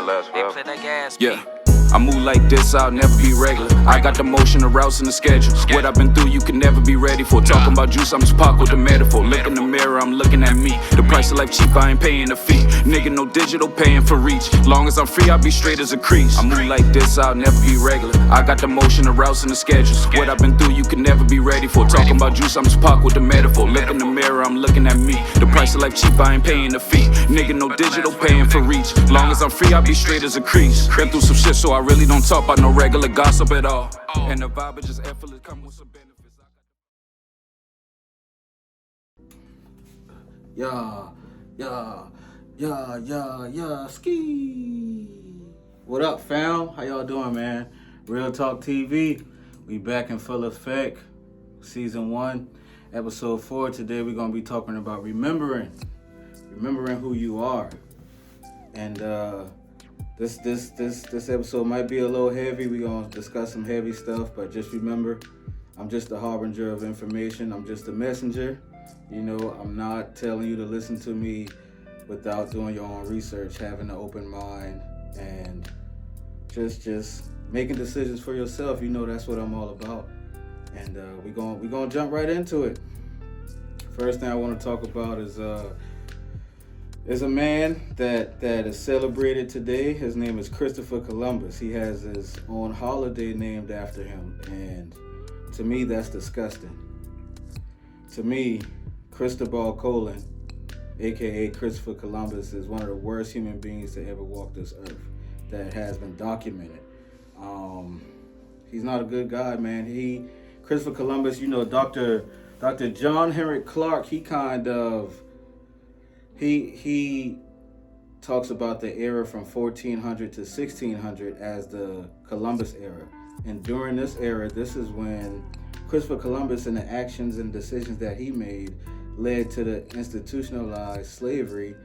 They play that gas. Yeah. I move like this, I'll never be regular. I got the motion, the routes, and the schedule. What I've been through, you can never be ready for. Talking about juice, I'm just Pac with the metaphor. Look in the mirror, I'm looking at me. The price of life cheap, I ain't paying a fee. Nigga, no digital, paying for reach. Long as I'm free, I'll be straight as a crease. I move like this, I'll never be regular. I got the motion, the routes, and the schedule. What I've been through, you can never be ready for. Talking about juice, I'm just Pac with the metaphor. Look in the mirror, I'm looking at me. The price of life cheap, I ain't paying a fee. Nigga, no digital, paying for reach. Long as I'm free, I'll be straight as a crease. Been through some shit, so I really don't talk about no regular gossip at all. And the vibe is just effortless, come with some benefits. Ski. What up, fam? How y'all doing, man? Real Talk TV. We back in full effect. Season 1, episode 4. Today we're gonna be talking about remembering who you are. And this episode might be a little heavy. We're gonna discuss some heavy stuff, but just remember, I'm just a harbinger of information. I'm just a messenger. You know, I'm not telling you to listen to me without doing your own research, having an open mind, and just making decisions for yourself. You know, that's what I'm all about. And we're gonna jump right into it. First thing I want to talk about is a man that is celebrated today. His name is Christopher Columbus. He has his own holiday named after him, and to me, that's disgusting. To me, Cristobal Colon, aka Christopher Columbus, is one of the worst human beings to ever walk this earth that has been documented. He's not a good guy, man. Christopher Columbus, you know, Dr. John Henrik Clarke, he talks about the era from 1400 to 1600 as the Columbus era. And during this era, this is when Christopher Columbus and the actions and decisions that he made led to the institutionalized slavery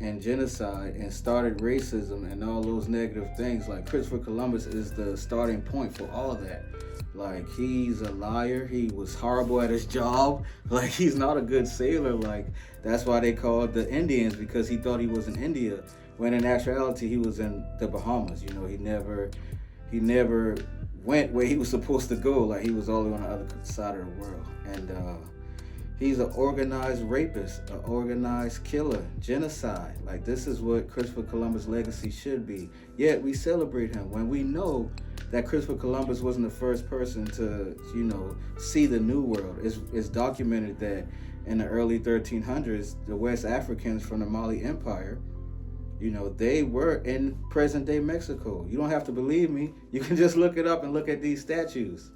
and genocide and started racism and all those negative things. Like, Christopher Columbus is the starting point for all of that. Like, he's a liar. He was horrible at his job. Like, he's not a good sailor. Like, that's why they called the Indians, because he thought he was in India, when in actuality he was in the Bahamas. You know, he never went where he was supposed to go. Like, he was all on the other side of the world. And he's an organized rapist, an organized killer, genocide. Like, this is what Christopher Columbus' legacy should be. Yet we celebrate him when we know that Christopher Columbus wasn't the first person to, you know, see the New World. It's documented that in the early 1300s, the West Africans from the Mali Empire, you know, they were in present-day Mexico. You don't have to believe me. You can just look it up and look at these statues.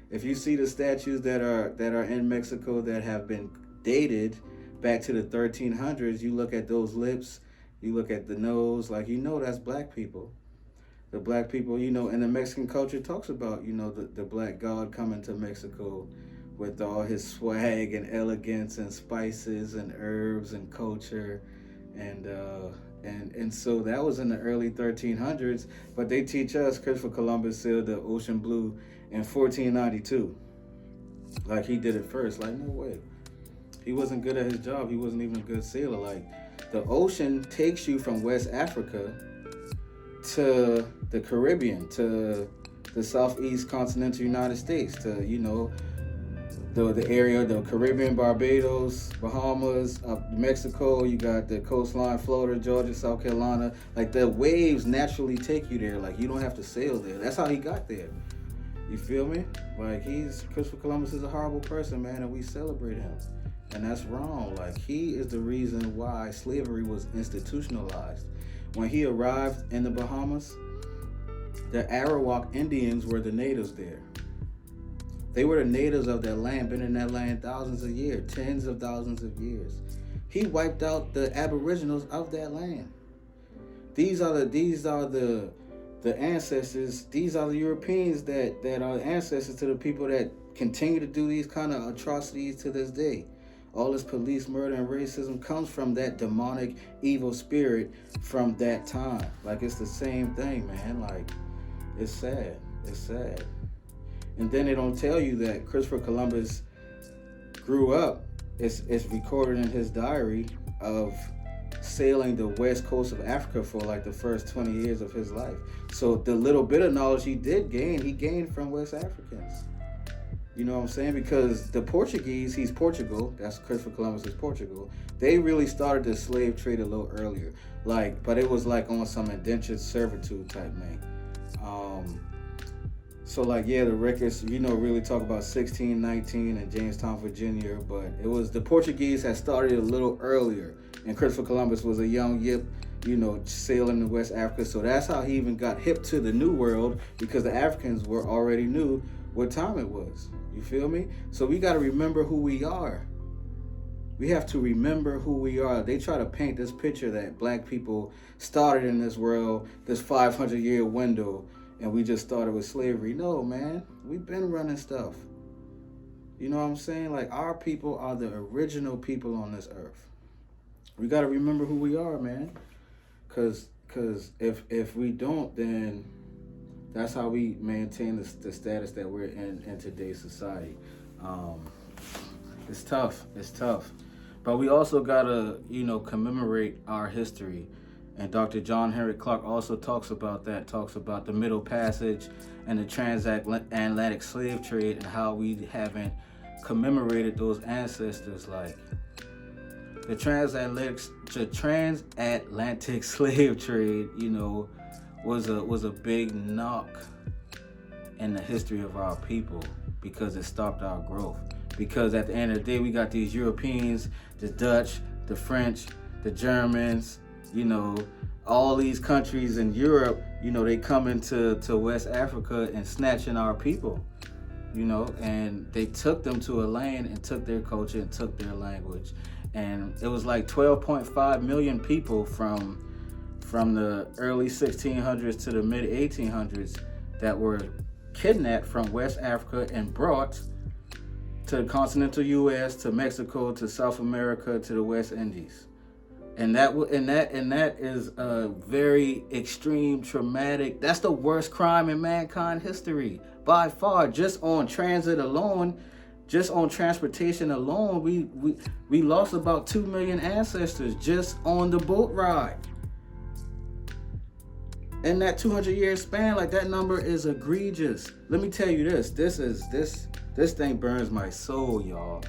If you see the statues that are in Mexico that have been dated back to the 1300s, you look at those lips, you look at the nose, like, you know, that's black people. The black people, you know, and the Mexican culture talks about, you know, the black god coming to Mexico with all his swag and elegance and spices and herbs and culture. And so that was in the early 1300s, but they teach us Christopher Columbus sailed the ocean blue in 1492. Like, he did it first. Like, no way. He wasn't good at his job. He wasn't even a good sailor. Like, the ocean takes you from West Africa to the Caribbean, to the southeast continental United States, to, you know, the area, the Caribbean, Barbados, Bahamas, up Mexico. You got the coastline, Florida, Georgia, South Carolina. Like, the waves naturally take you there. Like, you don't have to sail there. That's how he got there. You feel me? Like, Christopher Columbus is a horrible person, man, and we celebrate him. And that's wrong. Like, he is the reason why slavery was institutionalized. When he arrived in the Bahamas, the Arawak Indians were the natives there. They were the natives of that land, been in that land thousands of years, tens of thousands of years. He wiped out the aboriginals of that land. These are the ancestors, these are the Europeans that are ancestors to the people that continue to do these kind of atrocities to this day. All this police murder and racism comes from that demonic evil spirit from that time. Like, it's the same thing, man. Like, it's sad. It's sad. And then they don't tell you that Christopher Columbus grew up. It's recorded in his diary of sailing the west coast of Africa for like the first 20 years of his life. So the little bit of knowledge he did gain, he gained from West Africans. You know what I'm saying? Because the Portuguese, he's Portugal, that's Christopher Columbus is Portugal, they really started the slave trade a little earlier. Like, but it was like on some indentured servitude type thing. So like, yeah, the records, really talk about 1619 and Jamestown, Virginia, but it was the Portuguese had started a little earlier, and Christopher Columbus was a young yip, sailing to West Africa. So that's how he even got hip to the New World, because the Africans were already knew what time it was. You feel me? So we got to remember who we are. We have to remember who we are. They try to paint this picture that black people started in this world, this 500-year window, and we just started with slavery. No, man. We've been running stuff. You know what I'm saying? Like, our people are the original people on this earth. We got to remember who we are, man. Because if we don't, then that's how we maintain the status that we're in today's society. It's tough. But we also got to, commemorate our history. And Dr. John Henry Clark also talks about the Middle Passage and the Transatlantic Slave Trade, and how we haven't commemorated those ancestors. Like, the Transatlantic Slave Trade, was a big knock in the history of our people, because it stopped our growth. Because at the end of the day, we got these Europeans, the Dutch, the French, the Germans, all these countries in Europe, they come into West Africa and snatching our people, and they took them to a land and took their culture and took their language. And it was like 12.5 million people from the early 1600s to the mid 1800s that were kidnapped from West Africa and brought to the continental U.S., to Mexico, to South America, to the West Indies. And that is a very extreme, traumatic. That's the worst crime in mankind history by far. Just on transit alone, just on transportation alone, we lost about 2 million ancestors just on the boat ride. In that 200-year span, like, that number is egregious. Let me tell you this. This thing burns my soul, y'all.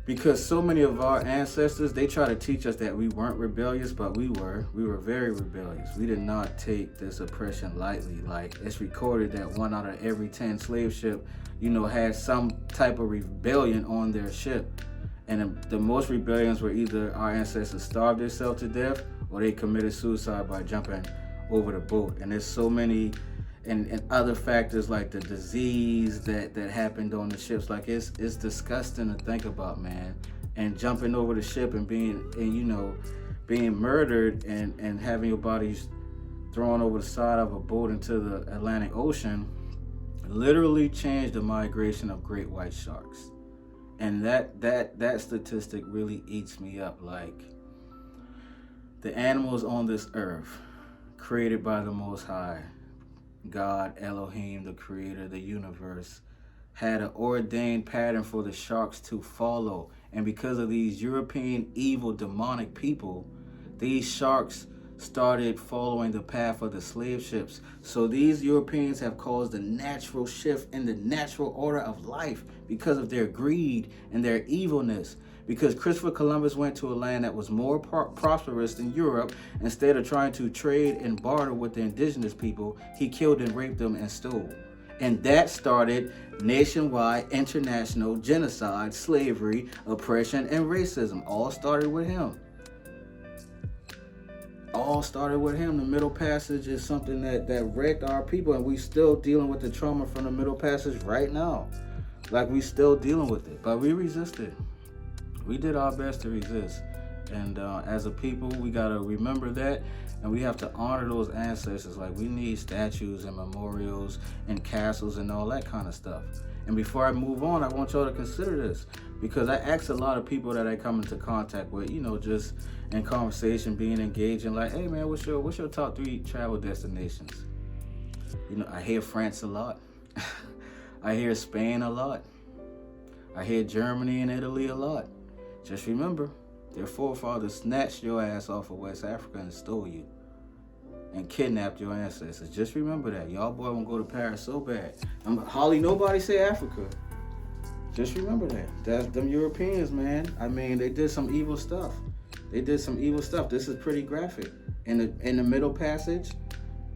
Because so many of our ancestors, they try to teach us that we weren't rebellious, but we were. We were very rebellious. We did not take this oppression lightly. Like, it's recorded that 1 out of every 10 slave ship, had some type of rebellion on their ship. And the most rebellions were either our ancestors starved themselves to death, or they committed suicide by jumping over the boat. And there's so many and other factors, like the disease that happened on the ships. Like, it's disgusting to think about, man. And jumping over the ship and being murdered and having your bodies thrown over the side of a boat into the Atlantic Ocean literally changed the migration of great white sharks. And that statistic really eats me up. Like, the animals on this earth, created by the Most High, God, Elohim, the creator of the universe, had an ordained pattern for the sharks to follow. And because of these European evil demonic people, these sharks started following the path of the slave ships. So these Europeans have caused a natural shift in the natural order of life because of their greed and their evilness. Because Christopher Columbus went to a land that was more prosperous than Europe. Instead of trying to trade and barter with the indigenous people, he killed and raped them and stole. And that started nationwide, international genocide, slavery, oppression, and racism. All started with him. The Middle Passage is something that wrecked our people, and we still dealing with the trauma from the Middle Passage right now. Like, we still dealing with it, but we resisted. We did our best to resist. And as a people, we got to remember that, and we have to honor those ancestors. Like, we need statues and memorials and castles and all that kind of stuff. And before I move on, I want y'all to consider this, because I ask a lot of people that I come into contact with, just in conversation, being engaging, like, hey man, what's your top 3 travel destinations? I hear France a lot. I hear Spain a lot. I hear Germany and Italy a lot. Just remember, Their forefathers snatched your ass off of West Africa and stole you and kidnapped your ancestors. Just remember that. Y'all boy won't go to Paris so bad. Holly, nobody say Africa. Just remember that. That's them Europeans, man. I mean, they did some evil stuff. This is pretty graphic. In the Middle Passage,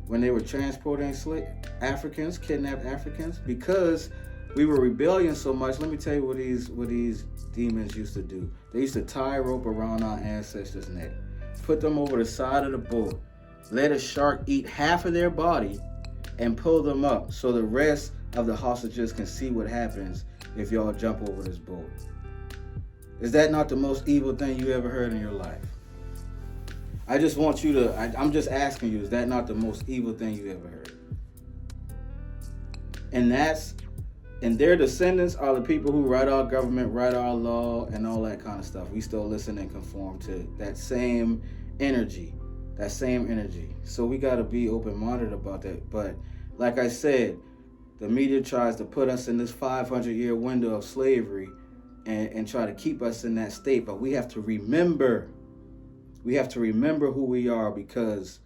when they were transporting kidnapped Africans, because we were rebelling so much. Let me tell you what these demons used to do. They used to tie a rope around our ancestors' neck, put them over the side of the boat, let a shark eat half of their body, and pull them up so the rest of the hostages can see what happens if y'all jump over this boat. Is that not the most evil thing you ever heard in your life? I just want you to, I'm just asking you, is that not the most evil thing you ever heard? And their descendants are the people who write our government, write our law, and all that kind of stuff. We still listen and conform to that same energy. So we got to be open-minded about that. But like I said, the media tries to put us in this 500-year window of slavery and try to keep us in that state. But we have to remember who we are, because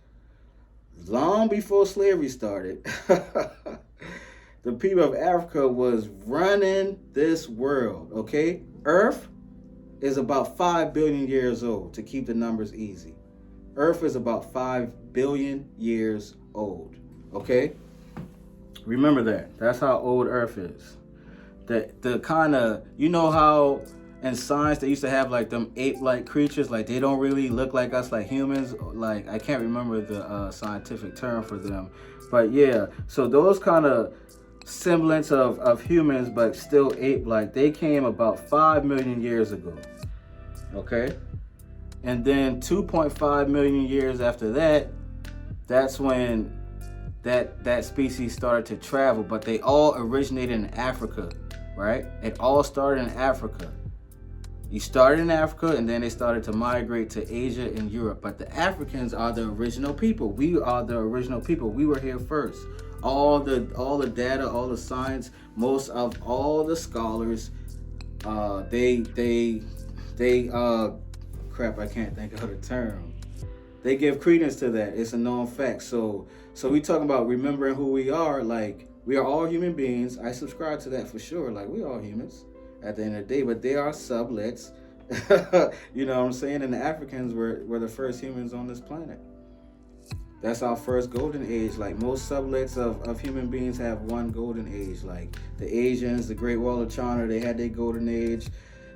long before slavery started, the people of Africa was running this world, okay? Earth is about 5 billion years old, to keep the numbers easy. Earth is about 5 billion years old, okay? Remember that. That's how old Earth is. The kind of, you know how in science they used to have like them ape-like creatures, like they don't really look like us, like humans. Like, I can't remember the scientific term for them. But yeah, so those kind of semblance of humans, but still ape-like, they came about 5 million years ago, okay? And then 2.5 million years after that, that's when that species started to travel, but they all originated in Africa, right? It all started in Africa. You started in Africa, and then they started to migrate to Asia and Europe. But the Africans are the original people. We are the original people. We were here first. All the data, all the science, most of all the scholars, they crap, I can't think of the term. They give credence to that. It's a known fact. So we talking about remembering who we are. Like, we are all human beings. I subscribe to that for sure. Like, we are humans at the end of the day, but they are sublets. You know what I'm saying? And the Africans were the first humans on this planet. That's our first golden age. Like, most sublets of human beings have one golden age. Like the Asians, the Great Wall of China, they had their golden age.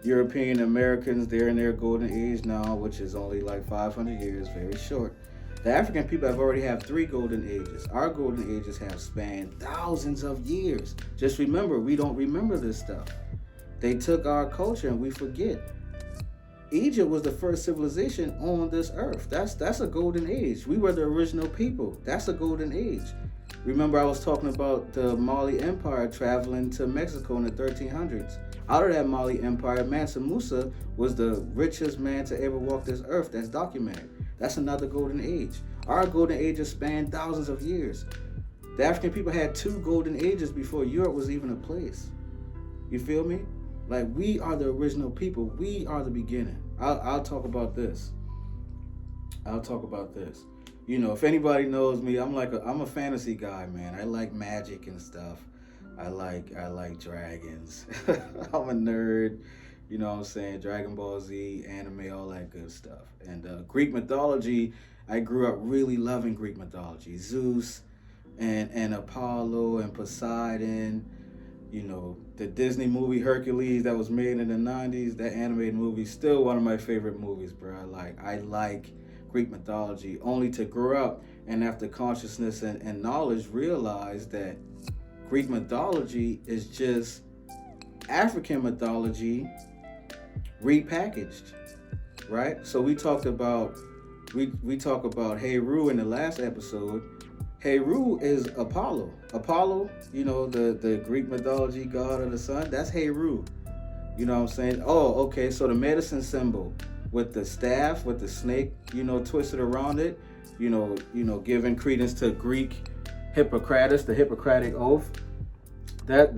European Americans, they're in their golden age now, which is only like 500 years, very short. The African people have already have 3 golden ages. Our golden ages have spanned thousands of years. Just remember, we don't remember this stuff. They took our culture and we forget. Egypt was the first civilization on this earth. That's a golden age. We were the original people. That's a golden age. Remember, I was talking about the Mali Empire traveling to Mexico in the 1300s. Out of that Mali Empire, Mansa Musa was the richest man to ever walk this earth. That's documented. That's another golden age. Our golden ages span thousands of years. The African people had 2 golden ages before Europe was even a place. You feel me? Like, we are the original people. We are the beginning. I'll talk about this. You know, if anybody knows me, I'm a fantasy guy, man. I like magic and stuff. I like dragons. I'm a nerd. You know what I'm saying? Dragon Ball Z, anime, all that good stuff. And Greek mythology, I grew up really loving Greek mythology. Zeus and Apollo and Poseidon. You know, the Disney movie Hercules that was made in the 90s, that animated movie, still one of my favorite movies, bro. I like Greek mythology, only to grow up and after consciousness and knowledge realize that Greek mythology is just African mythology repackaged, right? So we talk about Heru in the last episode. Heru is Apollo. Apollo, you know, the Greek mythology god of the sun, that's Heru. You know what I'm saying? Oh, okay, so the medicine symbol with the staff, with the snake, you know, twisted around it, you know, giving credence to Greek Hippocrates, the Hippocratic Oath. That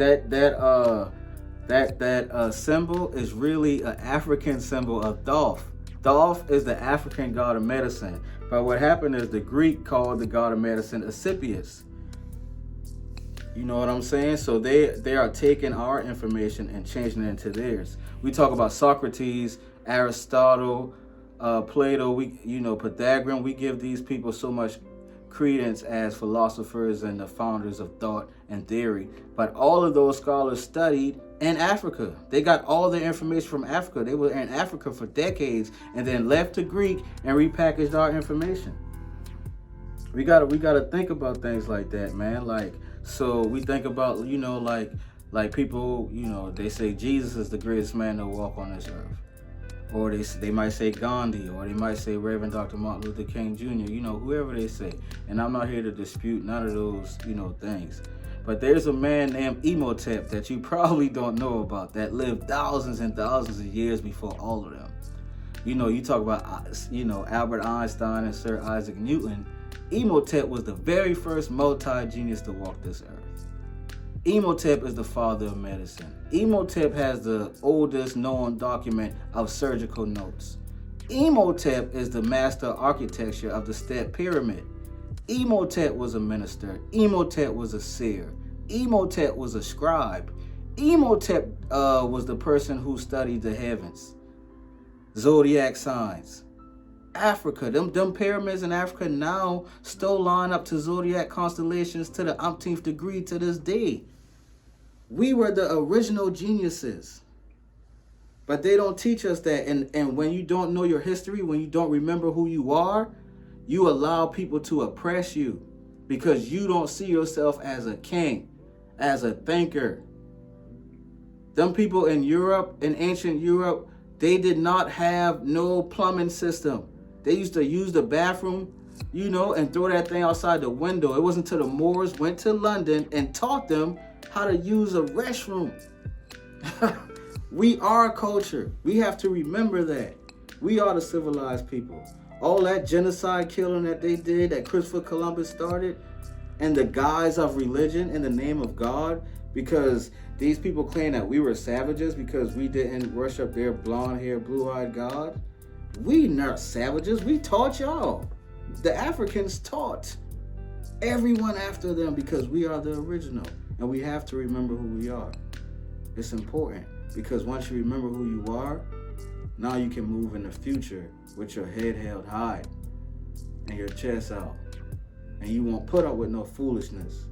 symbol is really an African symbol of Thoth. Thoth is the African god of medicine. But what happened is the Greek called the god of medicine Asclepius. You know what I'm saying? So they are taking our information and changing it into theirs. We talk about Socrates, Aristotle, Plato, Pythagorean. We give these people so much credence as philosophers and the founders of thought and theory. But all of those scholars studied in Africa. They got all their information from Africa. They were in Africa for decades and then left to Greek and repackaged our information. We gotta think about things like that, man. Like, so we think about, like people, they say Jesus is the greatest man to walk on this earth. Or they might say Gandhi, or they might say Reverend Dr. Martin Luther King Jr., whoever they say. And I'm not here to dispute none of those, things. But there's a man named Imhotep that you probably don't know about that lived thousands and thousands of years before all of them. You talk about, Albert Einstein and Sir Isaac Newton. Imhotep was the very first multi-genius to walk this earth. Imhotep is the father of medicine. Imhotep has the oldest known document of surgical notes. Imhotep is the master architecture of the step pyramid. Imhotep was a minister. Imhotep was a seer. Imhotep was a scribe. Imhotep was the person who studied the heavens, zodiac signs. Africa, them pyramids in Africa now still line up to zodiac constellations to the umpteenth degree to this day. We were the original geniuses. But they don't teach us that. And when you don't know your history, when you don't remember who you are, you allow people to oppress you because you don't see yourself as a king, as a thinker. Them people in Europe, in ancient Europe, they did not have no plumbing system. They used to use the bathroom, and throw that thing outside the window. It wasn't until the Moors went to London and taught them how to use a restroom. We are a culture. We have to remember that. We are the civilized people. All that genocide killing that they did, that Christopher Columbus started, in the guise of religion, in the name of God, because these people claim that we were savages because we didn't worship their blonde-haired, blue-eyed God. We not savages. We taught y'all. The Africans taught everyone after them because we are the original. And we have to remember who we are. It's important because once you remember who you are, now you can move in the future with your head held high and your chest out. And you won't put up with no foolishness.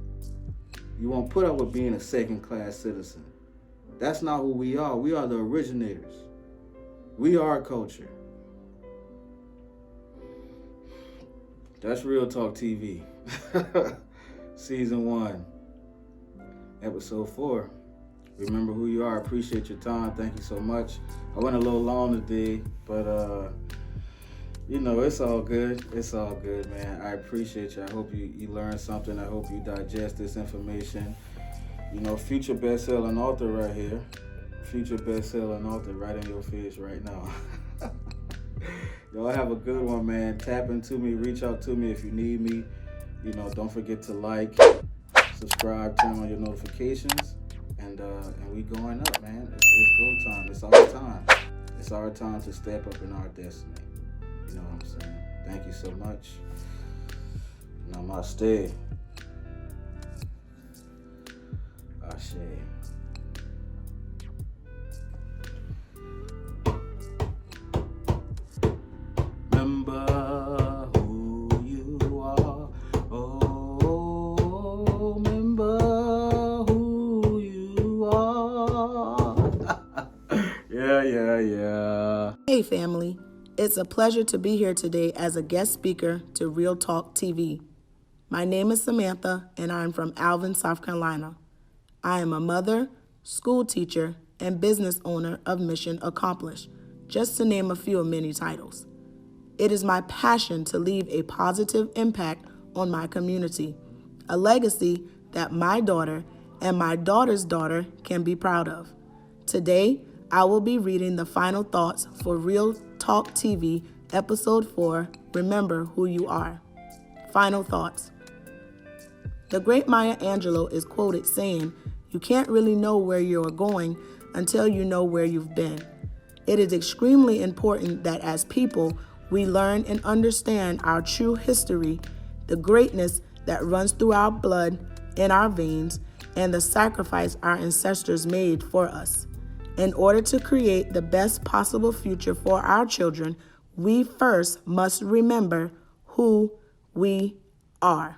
You won't put up with being a second-class citizen. That's not who we are. We are the originators. We are culture. That's Real Talk TV. Season 1. Episode 4. Remember who you are. Appreciate your time. Thank you so much. I went a little long today, but it's all good. It's all good, man. I appreciate you. I hope you learned something. I hope you digest this information. Future best-selling author right here. Future best-selling author right in your face right now. Y'all have a good one, man. Tap into me. Reach out to me if you need me. Don't forget to like, subscribe, turn on your notifications. And we going up, man. It's go time. It's our time. It's our time to step up in our destiny. You know what I'm saying? Thank you so much. Namaste. Ashe. Remember who you are. Oh, remember who you are. Yeah. Hey, family. It's a pleasure to be here today as a guest speaker to Real Talk TV. My name is Samantha, and I'm from Alvin, South Carolina. I am a mother, school teacher, and business owner of Mission Accomplished, just to name a few of many titles. It is my passion to leave a positive impact on my community, a legacy that my daughter and my daughter's daughter can be proud of. Today, I will be reading the final thoughts for Real Talk TV, Episode 4, Remember Who You Are. Final thoughts. The great Maya Angelou is quoted saying, "You can't really know where you're going until you know where you've been." It is extremely important that as people, we learn and understand our true history, the greatness that runs through our blood, in our veins, and the sacrifice our ancestors made for us. In order to create the best possible future for our children, we first must remember who we are.